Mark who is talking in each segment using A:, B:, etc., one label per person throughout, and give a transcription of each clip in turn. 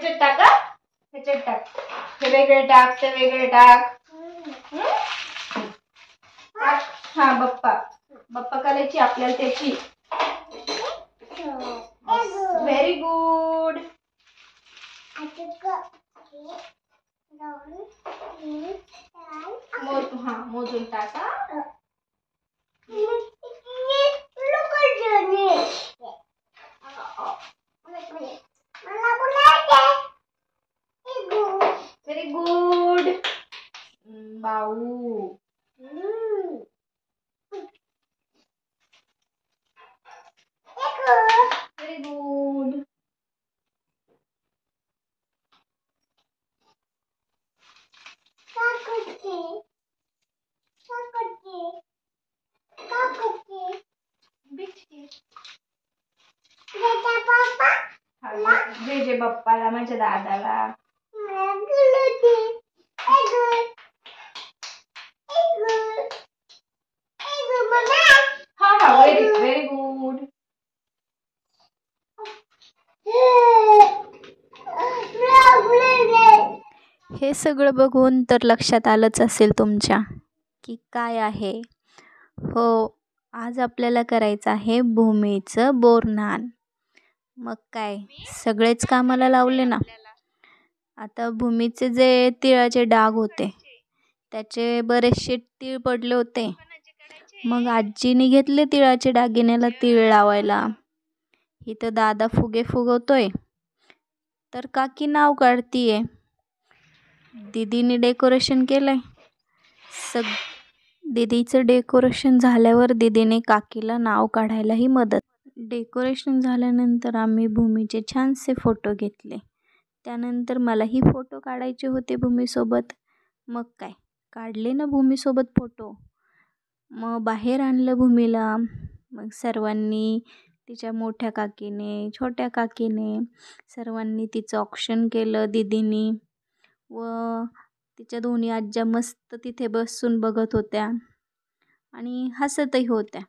A: ह्याच्यात टाका, ह्याच्यात टाक, हे वेगळे टाक, ते वेगळे टाक. हा बप्पा करायची आपल्याला त्याची. Very good. मोजून टाका. व्हेरी गुड बाऊ. Very good. जे बाप्पाला, माझ्या दादाला. हा व्हेरी गुड.
B: हे सगळं बघून तर लक्षात आलंच असेल तुमच्या की काय आहे. हो, आज आपल्याला करायचं आहे भूमीचं बोरन्हाण. मग काय, सगळेच कामाला लावले ना. आता भूमीचे जे तिळाचे डाग होते त्याचे बरेचसे तीळ पडले होते. मग आजीने घेतले तिळाचे दागिन्याला तीळ लावायला. इथं दादा फुगे फुगवतोय तर काकी नाव काढतीये. दीदीने डेकोरेशन केलंय. दीदीचं डेकोरेशन झाल्यावर दीदीने काकीला नाव काढायलाही मदत. डेकोरेशन झाल्यानंतर आम्ही भूमीचे छानसे फोटो घेतले. त्यानंतर मलाही फोटो काढायचे होते भूमीसोबत. मग काय, काढले ना भूमीसोबत फोटो. मग बाहेर आणलं भूमीला. मग सर्वांनी, तिच्या मोठ्या काकीने, छोट्या काकीने, सर्वांनी तिचं औक्षण केलं दीदीनी. व तिच्या दोन्ही आज्या मस्त तिथे बसून बघत होत्या आणि हसतही होत्या.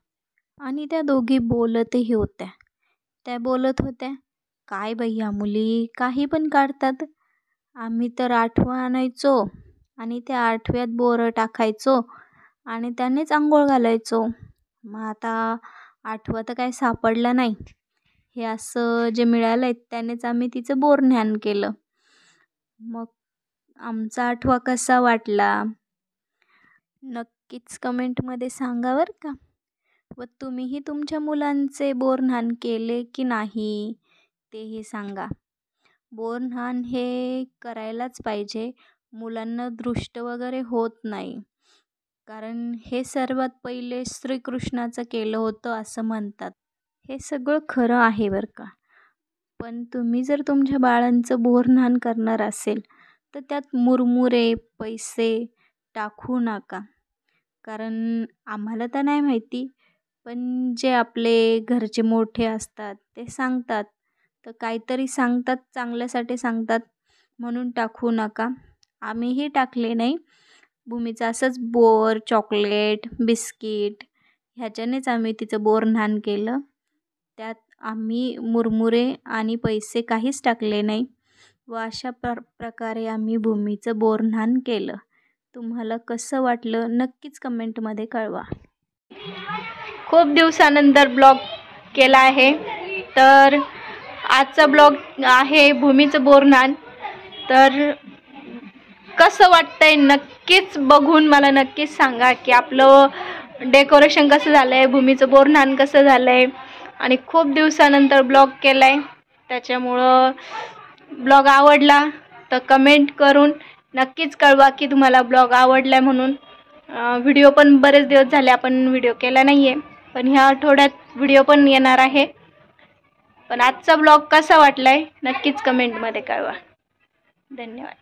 B: आणि त्या दोघी बोलतही होत्या. त्या बोलत होत्या, काय बाई ह्या मुली काही पण काढतात. आम्ही तर आठवं आणायचो आणि त्या आठव्यात बोरं टाकायचो आणि त्यानेच आंघोळ घालायचो. मग आता आठवं तर काही सापडलं नाही. हे असं जे मिळालं आहे त्यानेच आम्ही तिचं बोरन्हाण केलं. मग आमचा आठवा कसा वाटला नक्कीच कमेंटमध्ये सांगा बरं का. व तुम्हीही तुमच्या मुलांचे बोरन्हाण केले की नाही तेही सांगा. बोरन्हाण हे करायलाच पाहिजे. मुलांना दृष्ट वगैरे होत नाही. कारण हे सर्वात पहिले श्रीकृष्णाचं केलं होतं असं म्हणतात. हे सगळं खरं आहे बरं का. पण तुम्ही जर तुमच्या बाळांचं बोरन्हाण करणार असेल तर त्यात मुरमुरे, पैसे टाकू नका. कारण आम्हाला तर नाही माहिती, पण जे आपले घरचे मोठे असतात ते सांगतात. तर काहीतरी सांगतात, चांगल्यासाठी सांगतात म्हणून टाकू नका. आम्हीही टाकले नाही. भूमीचं असंच बोर, चॉकलेट, बिस्किट ह्याच्यानेच आम्ही तिचं बोरन्हाण केलं. त्यात आम्ही मुरमुरे आणि पैसे काहीच टाकले नाही. व अशा प्रकारे आम्ही भूमीचं बोरन्हाण केलं. तुम्हाला कसं वाटलं नक्कीच कमेंटमध्ये कळवा.
A: खूप दिवसानंतर ब्लॉग केला आहे. तर आजचा ब्लॉग आहे भूमीचं बोरन्हाण. तर कसं वाटतंय नक्कीच बघून मला नक्कीच सांगा की आपलं डेकोरेशन कसं झालं आहे, भूमीचं बोरन्हाण कसं झालं आहे. आणि खूप दिवसानंतर ब्लॉग केला आहे, त्याच्यामुळं ब्लॉग आवडला तर कमेंट करून नक्कीच कळवा की तुम्हाला ब्लॉग आवडला म्हणून. व्हिडिओ पण बरेच दिवस झाले आपण व्हिडिओ केला नाही आहे, पण ह्या आठवड्यात व्हिडिओ पण येणार आहे. पण आजचा ब्लॉग कसा वाटला आहे नक्कीच कमेंटमध्ये कळवा. धन्यवाद.